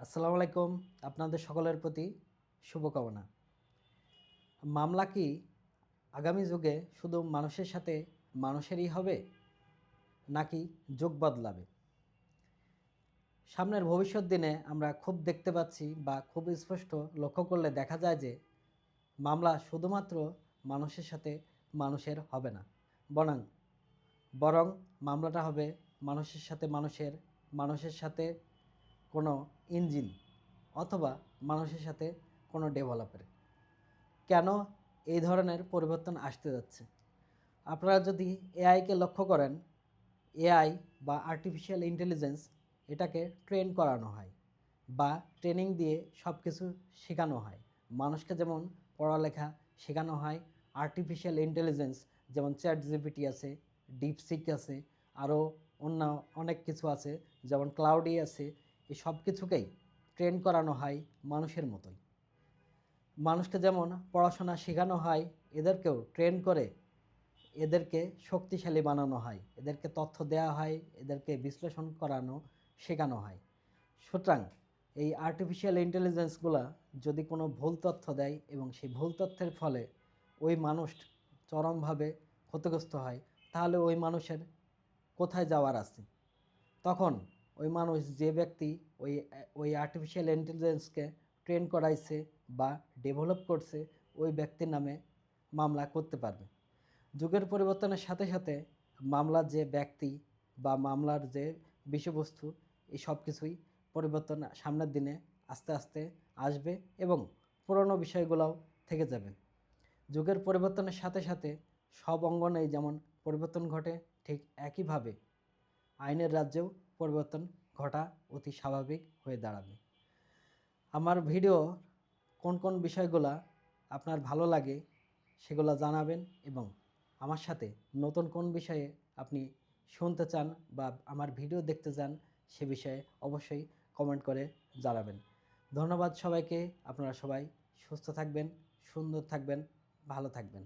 আসসালামু আলাইকুম। আপনাদের সকলের প্রতি শুভকামনা। মামলা কি আগামী যুগে শুধু মানুষের সাথে মানুষেরই হবে, নাকি যুগ বদলাবে? সামনের ভবিষ্যৎ দিনে আমরা খুব দেখতে পাচ্ছি বা খুব স্পষ্ট লক্ষ্য করলে দেখা যায় যে মামলা শুধুমাত্র মানুষের সাথে মানুষের হবে না, বরং বরং মামলাটা হবে মানুষের সাথে মানুষের সাথে কোনো ইঞ্জিন অথবা মানুষের সাথে কোনো ডেভেলপার। কেন এই ধরনের পরিবর্তন আসতে যাচ্ছে? আপনারা যদি এআইকে লক্ষ্য করেন, এআই বা আর্টিফিশিয়াল ইন্টেলিজেন্স এটাকে ট্রেন করানো হয় বা ট্রেনিং দিয়ে সব কিছু শেখানো হয়। মানুষকে যেমন পড়ালেখা শেখানো হয়, আর্টিফিশিয়াল ইন্টেলিজেন্স যেমন চ্যাট জিপিটি আছে, ডিপসিক আছে, আরও অন্য অনেক কিছু আছে, যেমন ক্লাউডি আছে, এই সব কিছুকেই ট্রেন করানো হয় মানুষের মতোই। মানুষকে যেমন পড়াশোনা শেখানো হয়, এদেরকেও ট্রেন করে এদেরকে শক্তিশালী বানানো হয়, এদেরকে তথ্য দেওয়া হয়, এদেরকে বিশ্লেষণ করানো শেখানো হয়। সুতরাং এই আর্টিফিশিয়াল ইন্টেলিজেন্সগুলা যদি কোনো ভুল তথ্য দেয় এবং সেই ভুল তথ্যের ফলে ওই মানুষ চরমভাবে ক্ষতিগ্রস্ত হয়, তাহলে ওই মানুষের কোথায় যাওয়ার আছে? তখন ওই মানুষ, যে ব্যক্তি ওই ওই আর্টিফিশিয়াল ইন্টেলিজেন্সকে ট্রেন করাইছে বা ডেভেলপ করছে, ওই ব্যক্তির নামে মামলা করতে পারবে। যুগের পরিবর্তনের সাথে সাথে মামলার যে ব্যক্তি বা মামলার যে বিষয়বস্তু, এই সব কিছুই পরিবর্তন সামনের দিনে আস্তে আস্তে আসবে এবং পুরনো বিষয়গুলোও থেকে যাবে। যুগের পরিবর্তনের সাথে সাথে সব অঙ্গনেই যেমন পরিবর্তন ঘটে, ঠিক একইভাবে আইনের রাজ্যেও পরিবর্তন ঘটা অতি স্বাভাবিক হয়ে দাঁড়াবে। আমার ভিডিও কোন কোন বিষয়গুলা আপনার ভালো লাগে সেগুলো জানাবেন, এবং আমার সাথে নতুন কোন বিষয়ে আপনি শুনতে চান বা আমার ভিডিও দেখতে চান সে বিষয়ে অবশ্যই কমেন্ট করে জানাবেন। ধন্যবাদ সবাইকে। আপনারা সবাই সুস্থ থাকবেন, সুন্দর থাকবেন, ভালো থাকবেন।